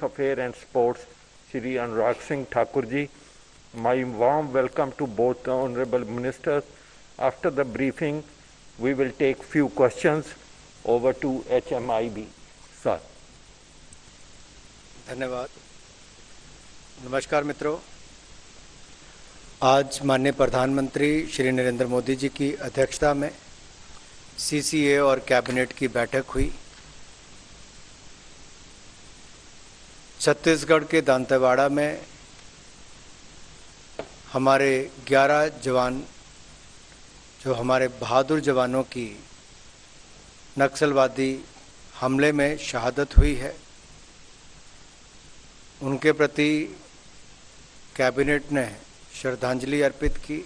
Affairs and Sports, Shri Anurag Singh Thakur ji. My warm welcome to both the Honorable Ministers. After the briefing, we will take few questions. Over to HMIB. Sir. धन्यवाद। नमस्कार मित्रों, आज माननीय प्रधानमंत्री श्री नरेंद्र मोदी जी की अध्यक्षता में CCA और कैबिनेट की बैठक हुई। छत्तीसगढ़ के दांतेवाड़ा में हमारे 11 जवान, जो हमारे बहादुर जवानों की नक्सलवादी हमले में शहादत हुई है, उनके प्रति कैबिनेट ने श्रद्धांजलि अर्पित की।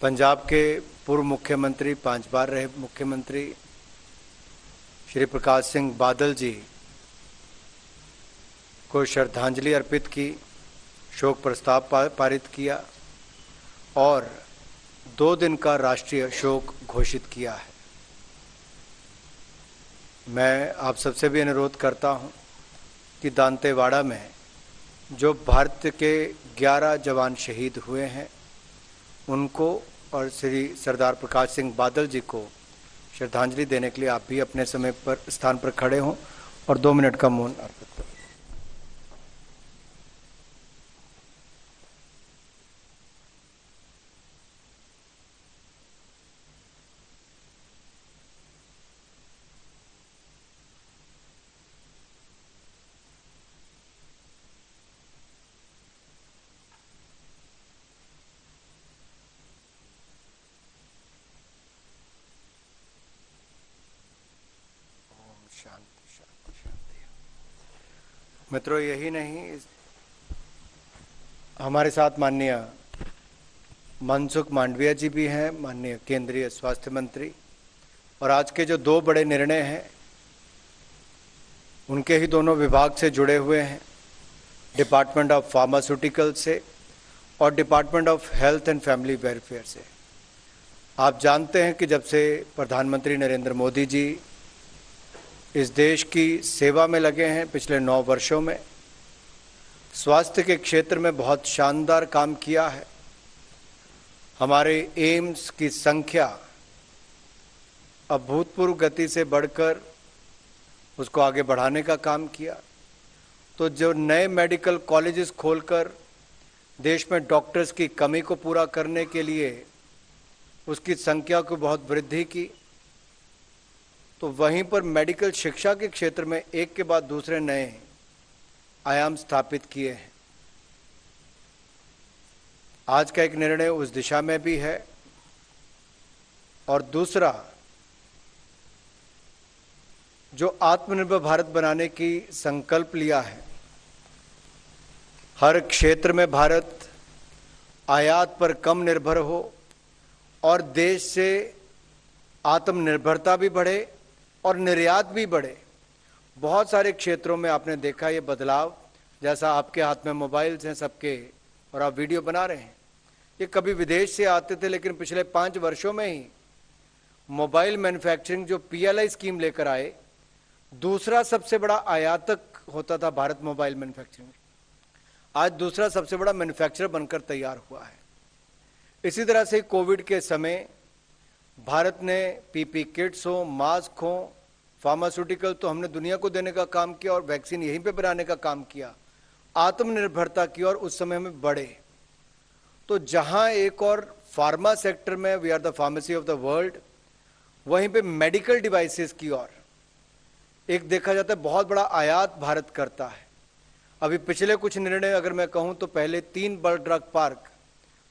पंजाब के पूर्व मुख्यमंत्री, 5 बार रहे मुख्यमंत्री श्री प्रकाश सिंह बादल जी को श्रद्धांजलि अर्पित की, शोक प्रस्ताव पारित किया और 2 दिन का राष्ट्रीय शोक घोषित किया है। मैं आप सबसे भी अनुरोध करता हूं कि दांतेवाड़ा में जो भारत के 11 जवान शहीद हुए हैं, उनको और श्री सरदार प्रकाश सिंह बादल जी को श्रद्धांजलि देने के लिए आप भी अपने समय पर स्थान पर खड़े हों और 2 मिनट का मौन अर्पित करें। शांति शांति शांति। मित्रों, यही नहीं, हमारे साथ माननीय मनसुख मांडविया जी भी हैं, माननीय केंद्रीय स्वास्थ्य मंत्री, और आज के जो 2 बड़े निर्णय हैं उनके ही दोनों विभाग से जुड़े हुए हैं, डिपार्टमेंट ऑफ फार्मास्यूटिकल से और department of health and family welfare से। आप जानते हैं कि जब से प्रधानमंत्री नरेंद्र मोदी जी इस देश की सेवा में लगे हैं, पिछले 9 वर्षों में स्वास्थ्य के क्षेत्र में बहुत शानदार काम किया है। हमारे एम्स की संख्या अभूतपूर्व गति से बढ़कर उसको आगे बढ़ाने का काम किया। तो जो नए मेडिकल कॉलेजेस खोलकर देश में डॉक्टर्स की कमी को पूरा करने के लिए उसकी संख्या को बहुत वृद्धि की, तो वहीं पर मेडिकल शिक्षा के क्षेत्र में एक के बाद दूसरे नए आयाम स्थापित किए हैं। आज का एक निर्णय उस दिशा में भी है और दूसरा, जो आत्मनिर्भर भारत बनाने की संकल्प लिया है, हर क्षेत्र में भारत आयात पर कम निर्भर हो और देश से आत्मनिर्भरता भी बढ़े और निर्यात भी बढ़े। बहुत सारे क्षेत्रों में आपने देखा ये बदलाव, जैसा आपके हाथ में मोबाइल्स हैं सबके और आप वीडियो बना रहे हैं, ये कभी विदेश से आते थे, लेकिन पिछले 5 वर्षों में ही मोबाइल मैन्युफैक्चरिंग जो PLI स्कीम लेकर आए, दूसरा सबसे बड़ा आयातक होता था भारत मोबाइल मैन्युफैक्चरिंग, आज दूसरा सबसे बड़ा मैन्युफैक्चरर बनकर तैयार हुआ है। इसी तरह से कोविड के समय भारत ने PP किट्स हो, मास्क हो, फार्मास्यूटिकल तो हमने दुनिया को देने का काम किया और वैक्सीन यहीं पे बनाने का काम किया, आत्मनिर्भरता की और उस समय में बढ़े। तो जहां एक और फार्मा सेक्टर में we are the pharmacy of the world, वहीं पे मेडिकल डिवाइसेस की ओर एक देखा जाता है बहुत बड़ा आयात भारत करता है। अभी पिछले कुछ निर्णय अगर मैं कहूं तो पहले 3 बड़े ड्रग पार्क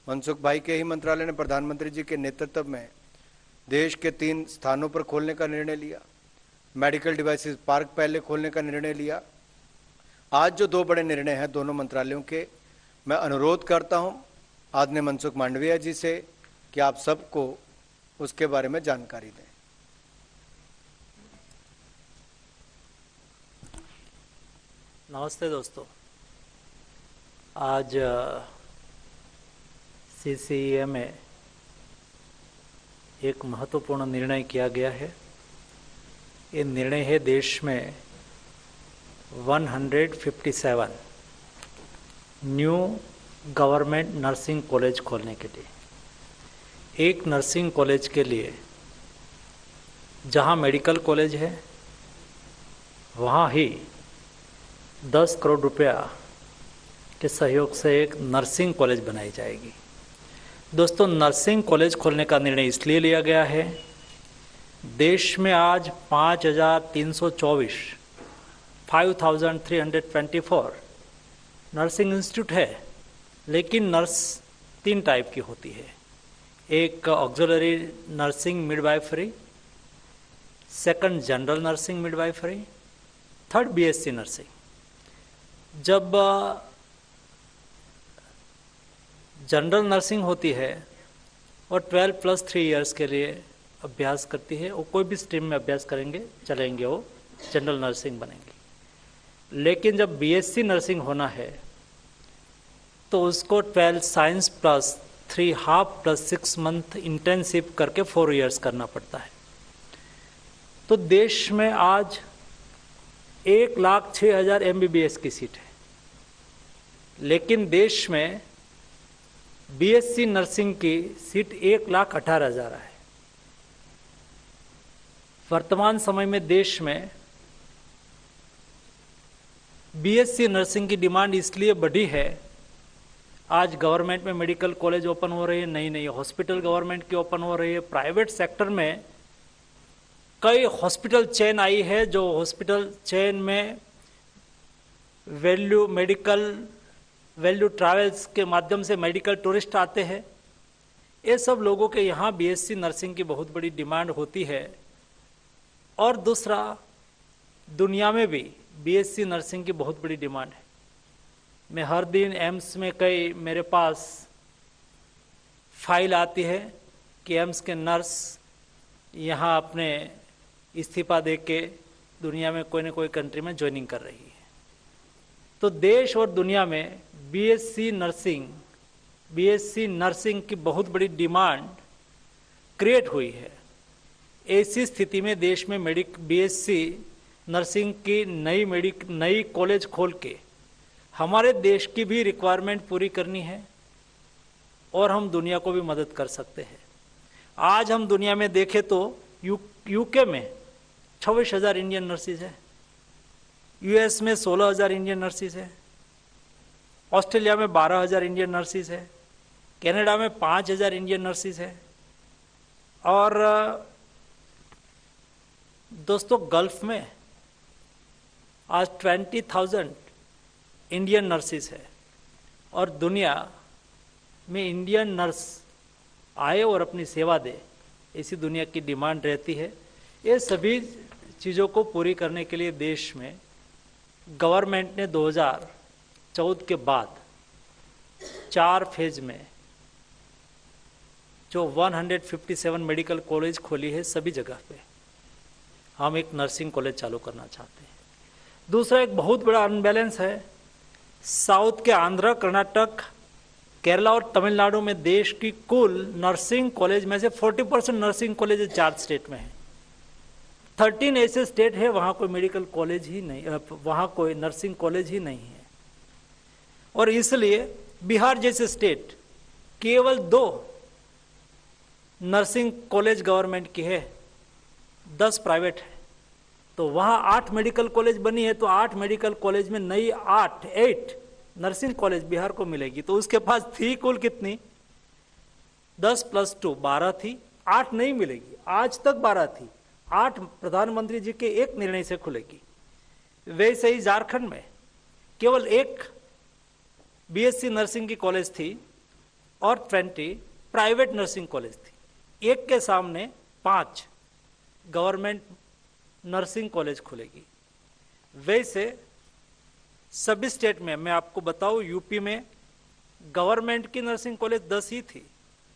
मनसुख भाई के ही मंत्रालय ने प्रधानमंत्री जी के नेतृत्व में देश के 3 स्थानों पर खोलने का निर्णय लिया। मेडिकल डिवाइसेस पार्क पहले खोलने का निर्णय लिया। आज जो 2 बड़े निर्णय हैं दोनों मंत्रालयों के, मैं अनुरोध करता हूं आदरणीय मनसुख मांडविया जी से कि आप सबको उसके बारे में जानकारी दें। नमस्ते दोस्तों, आज CCA में एक महत्वपूर्ण निर्णय किया गया है। ये निर्णय है देश में 157 न्यू गवर्नमेंट नर्सिंग कॉलेज खोलने के लिए। एक नर्सिंग कॉलेज के लिए जहाँ मेडिकल कॉलेज है वहाँ ही 10 करोड़ रुपया के सहयोग से एक नर्सिंग कॉलेज बनाई जाएगी। दोस्तों, नर्सिंग कॉलेज खोलने का निर्णय इसलिए लिया गया है, देश में आज 5,324 नर्सिंग इंस्टीट्यूट है, लेकिन नर्स 3 टाइप की होती है। एक auxiliary nursing midwifery, second general nursing midwifery, third BSc nursing. जब जनरल नर्सिंग होती है और 12+3 इयर्स के लिए अभ्यास करती है, वो कोई भी स्ट्रीम में अभ्यास करेंगे चलेंगे वो जनरल नर्सिंग बनेंगे। लेकिन जब बीएससी नर्सिंग होना है तो उसको 12 साइंस +3 हाफ +6 मंथ इंटेंसिव करके 4 इयर्स करना पड़ता है। तो देश में आज 1,06,000 MBBS की सीट है, लेकिन देश में बीएससी नर्सिंग की सीट 1,18,000 है। वर्तमान समय में देश में बीएससी नर्सिंग की डिमांड इसलिए बढ़ी है, आज गवर्नमेंट में मेडिकल कॉलेज ओपन हो रही है, नई नई हॉस्पिटल गवर्नमेंट की ओपन हो रही है, प्राइवेट सेक्टर में कई हॉस्पिटल चेन आई है, जो हॉस्पिटल चेन में वैल्यू ट्रैवल्स के माध्यम से मेडिकल टूरिस्ट आते हैं। ये सब लोगों के यहाँ बीएससी नर्सिंग की बहुत बड़ी डिमांड होती है। और दूसरा, दुनिया में भी बीएससी नर्सिंग की बहुत बड़ी डिमांड है। मैं हर दिन एम्स में कई मेरे पास फाइल आती है कि एम्स के नर्स यहाँ अपने इस्तीफा दे के दुनिया में कोई न कोई कंट्री में ज्वाइनिंग कर रही है। तो देश और दुनिया में बीएससी नर्सिंग की बहुत बड़ी डिमांड क्रिएट हुई है। ऐसी स्थिति में देश में बीएससी नर्सिंग की नई कॉलेज खोल के हमारे देश की भी रिक्वायरमेंट पूरी करनी है और हम दुनिया को भी मदद कर सकते हैं। आज हम दुनिया में देखें तो यूके में 26,000 इंडियन नर्सिस है, यूएस में 16,000 इंडियन नर्सिस है, ऑस्ट्रेलिया में 12,000 इंडियन नर्सिस है, कनाडा में 5,000 इंडियन नर्सिस है, और दोस्तों गल्फ में आज 20,000 इंडियन नर्सिस है। और दुनिया में इंडियन नर्स आए और अपनी सेवा दे, ऐसी दुनिया की डिमांड रहती है। ये सभी चीज़ों को पूरी करने के लिए देश में गवर्नमेंट ने 2014 के बाद 4 फेज में जो 157 मेडिकल कॉलेज खोली है, सभी जगह पे हम एक नर्सिंग कॉलेज चालू करना चाहते हैं। दूसरा, एक बहुत बड़ा अनबैलेंस है। साउथ के आंध्र, कर्नाटक, केरला और तमिलनाडु में देश की कुल नर्सिंग कॉलेज में से 40% नर्सिंग कॉलेज 4 स्टेट में है। 13 ऐसे स्टेट है वहाँ कोई मेडिकल कॉलेज ही नहीं, वहाँ कोई नर्सिंग कॉलेज ही नहीं है। और इसलिए बिहार जैसे स्टेट केवल 2 नर्सिंग कॉलेज गवर्नमेंट की है, 10 प्राइवेट है। तो वहाँ 8 मेडिकल कॉलेज बनी है, तो 8 मेडिकल कॉलेज में नई 8 नर्सिंग कॉलेज बिहार को मिलेगी। तो उसके पास थी कुल कितनी, 10 + 2 12 थी, 8 नहीं मिलेगी। आज तक 12 थी, 8 प्रधानमंत्री जी के एक निर्णय से खुलेगी। वैसे ही झारखंड में केवल 1 बीएससी नर्सिंग की कॉलेज थी और 20 प्राइवेट नर्सिंग कॉलेज थी। एक के सामने 5 गवर्नमेंट नर्सिंग कॉलेज खुलेगी। वैसे सभी स्टेट में, मैं आपको बताऊं, यूपी में गवर्नमेंट की नर्सिंग कॉलेज 10 ही थी,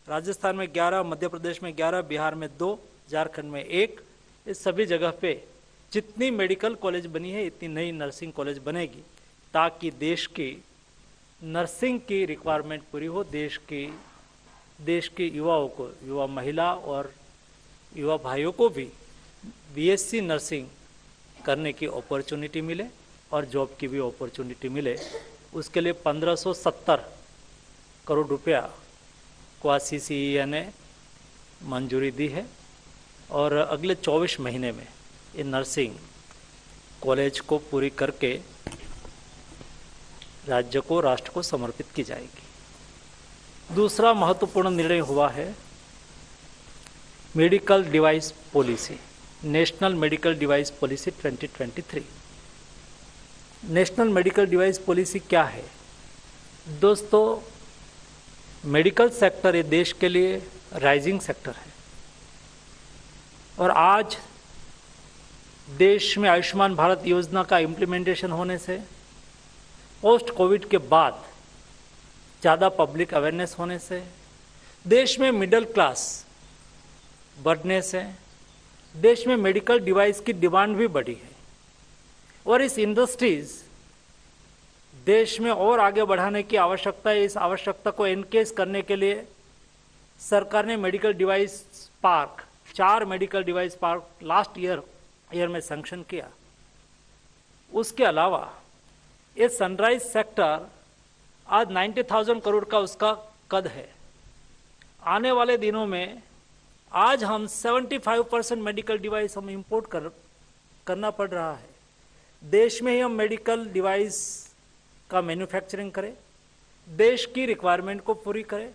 राजस्थान में 11, मध्य प्रदेश में 11, बिहार में 2, झारखंड में 1। इस सभी जगह पे जितनी मेडिकल कॉलेज बनी है, इतनी नई नर्सिंग कॉलेज बनेगी, ताकि देश की नर्सिंग की रिक्वायरमेंट पूरी हो। देश के युवाओं को, युवा महिला और युवा भाइयों को भी बीएससी नर्सिंग करने की अपॉर्चुनिटी मिले और जॉब की भी अपॉर्चुनिटी मिले, उसके लिए 1570 करोड़ रुपया को आज CCEA ने मंजूरी दी है और अगले 24 महीने में ये नर्सिंग कॉलेज को पूरी करके राज्य को, राष्ट्र को समर्पित की जाएगी। दूसरा महत्वपूर्ण निर्णय हुआ है medical device policy, national medical device policy 2023। National medical device policy क्या है दोस्तों? मेडिकल सेक्टर ये देश के लिए राइजिंग सेक्टर है और आज देश में आयुष्मान भारत योजना का इम्प्लीमेंटेशन होने से, पोस्ट कोविड के बाद ज़्यादा पब्लिक अवेयरनेस होने से, देश में मिडिल क्लास बढ़ने से देश में मेडिकल डिवाइस की डिमांड भी बढ़ी है और इस इंडस्ट्रीज देश में और आगे बढ़ाने की आवश्यकता है। इस आवश्यकता को एनकेज करने के लिए सरकार ने medical device park, 4 medical device park last year में सैंक्शन किया। उसके अलावा ये सनराइज सेक्टर आज 90,000 करोड़ का उसका कद है। आने वाले दिनों में आज हम 75% मेडिकल डिवाइस हम इंपोर्ट करना पड़ रहा है। देश में ही हम मेडिकल डिवाइस का मैन्युफैक्चरिंग करें, देश की रिक्वायरमेंट को पूरी करें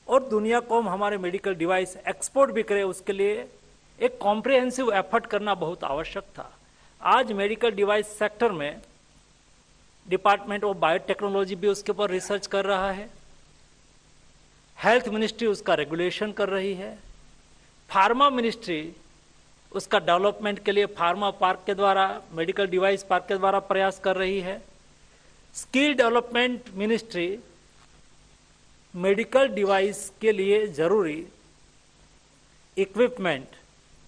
और दुनिया को हम हमारे मेडिकल डिवाइस एक्सपोर्ट भी करें, उसके लिए एक कॉम्प्रिहेंसिव एफर्ट करना बहुत आवश्यक था। आज मेडिकल डिवाइस सेक्टर में डिपार्टमेंट ऑफ बायोटेक्नोलॉजी भी उसके ऊपर रिसर्च कर रहा है, हेल्थ मिनिस्ट्री उसका रेगुलेशन कर रही है, फार्मा मिनिस्ट्री उसका डेवलपमेंट के लिए फार्मा पार्क के द्वारा, मेडिकल डिवाइस पार्क के द्वारा प्रयास कर रही है, skill development ministry medical device के लिए जरूरी इक्विपमेंट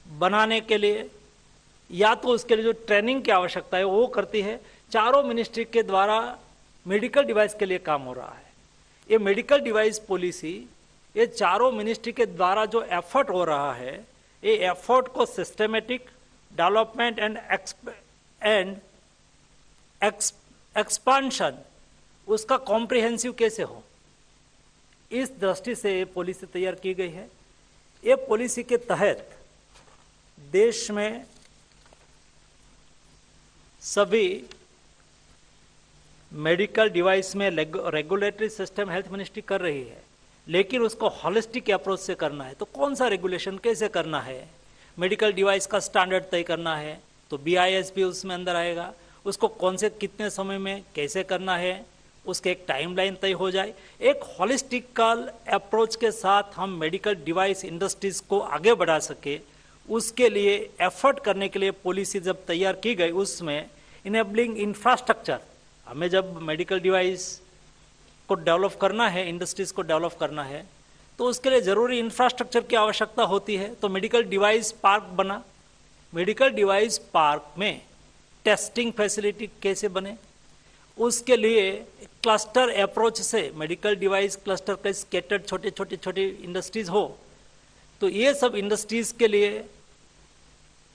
बनाने के लिए या तो उसके लिए जो ट्रेनिंग की आवश्यकता है वो करती है। चारों मिनिस्ट्री के द्वारा मेडिकल डिवाइस के लिए काम हो रहा है। ये मेडिकल डिवाइस पॉलिसी, ये चारों मिनिस्ट्री के द्वारा जो एफर्ट हो रहा है, ये एफर्ट को सिस्टमेटिक डेवलपमेंट एंड एक्सपांशन उसका कॉम्प्रिहेंसिव कैसे हो, इस दृष्टि से ये पॉलिसी तैयार की गई है। ये पॉलिसी के तहत देश में सभी मेडिकल डिवाइस में रेगुलेटरी सिस्टम हेल्थ मिनिस्ट्री कर रही है, लेकिन उसको हॉलिस्टिक अप्रोच से करना है। तो कौन सा रेगुलेशन कैसे करना है? मेडिकल डिवाइस का स्टैंडर्ड तय करना है तो BIS भी उसमें अंदर आएगा। उसको कौन से कितने समय में कैसे करना है, उसके एक टाइमलाइन तय हो जाए। एक हॉलिस्टिकल अप्रोच के साथ हम मेडिकल डिवाइस इंडस्ट्रीज को आगे बढ़ा सके, उसके लिए एफर्ट करने के लिए पॉलिसी जब तैयार की गई, उसमें इनेबलिंग इंफ्रास्ट्रक्चर, हमें जब मेडिकल डिवाइस को डेवलप करना है, इंडस्ट्रीज को डेवलप करना है, तो उसके लिए जरूरी इंफ्रास्ट्रक्चर की आवश्यकता होती है। तो मेडिकल डिवाइस पार्क बना। मेडिकल डिवाइस पार्क में टेस्टिंग फैसिलिटी कैसे बने, उसके लिए क्लस्टर अप्रोच से मेडिकल डिवाइस क्लस्टर के स्केटर्ड छोटे इंडस्ट्रीज हो, तो ये सब इंडस्ट्रीज के लिए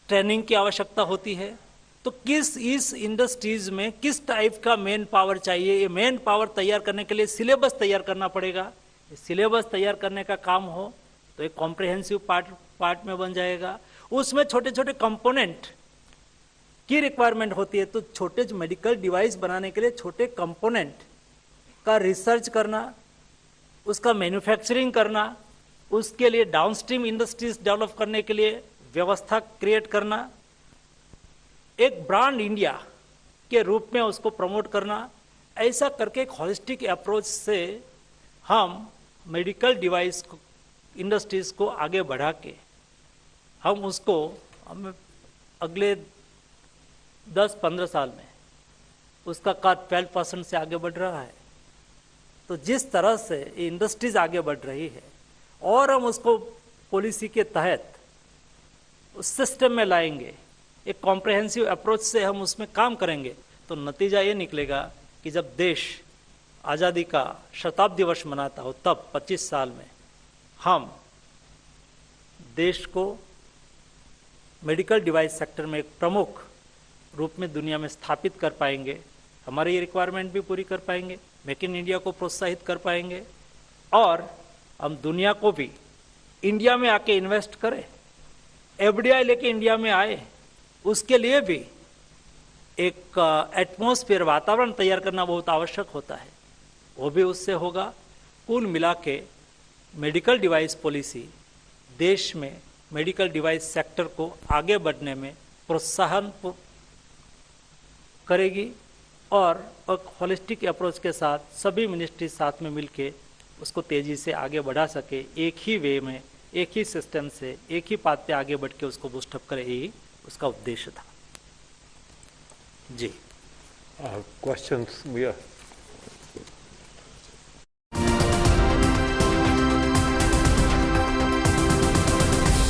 ट्रेनिंग की आवश्यकता होती है। तो इस इंडस्ट्रीज में किस टाइप का मैन पावर चाहिए, ये मैन पावर तैयार करने के लिए सिलेबस तैयार करना पड़ेगा। सिलेबस तैयार करने का काम हो तो एक कॉम्प्रिहेंसिव पार्ट में बन जाएगा। उसमें छोटे छोटे कंपोनेंट की रिक्वायरमेंट होती है, तो छोटे मेडिकल डिवाइस बनाने के लिए छोटे कंपोनेंट का रिसर्च करना, उसका मैन्युफैक्चरिंग करना, उसके लिए डाउनस्ट्रीम इंडस्ट्रीज डेवलप करने के लिए व्यवस्था क्रिएट करना, एक ब्रांड इंडिया के रूप में उसको प्रमोट करना, ऐसा करके एक हॉलिस्टिक अप्रोच से हम मेडिकल डिवाइस इंडस्ट्रीज को आगे बढ़ा के हम अगले 10-15 साल में उसका कद 12% से आगे बढ़ रहा है। तो जिस तरह से ये इंडस्ट्रीज आगे बढ़ रही है और हम उसको पॉलिसी के तहत उस सिस्टम में लाएंगे, एक कॉम्प्रिहेंसिव अप्रोच से हम उसमें काम करेंगे, तो नतीजा ये निकलेगा कि जब देश आज़ादी का शताब्दी वर्ष मनाता हो, तब 25 साल में हम देश को मेडिकल डिवाइस सेक्टर में एक प्रमुख रूप में दुनिया में स्थापित कर पाएंगे, हमारी ये रिक्वायरमेंट भी पूरी कर पाएंगे, मेक इन इंडिया को प्रोत्साहित कर पाएंगे और हम दुनिया को भी इंडिया में आके इन्वेस्ट करें, एफडीआई लेके इंडिया में आए, उसके लिए भी एक एटमॉस्फेयर वातावरण तैयार करना बहुत आवश्यक होता है, वो भी उससे होगा। कुल मिला के मेडिकल डिवाइस पॉलिसी देश में मेडिकल डिवाइस सेक्टर को आगे बढ़ने में प्रोत्साहन करेगी और एक होलिस्टिक अप्रोच के साथ सभी मिनिस्ट्री साथ में मिलके उसको तेजी से आगे बढ़ा सके, एक ही वे में, एक ही सिस्टम से, एक ही पाथ पे आगे बढ़ के उसको बूस्टअप करे, यही उसका उद्देश्य था। जी questions we are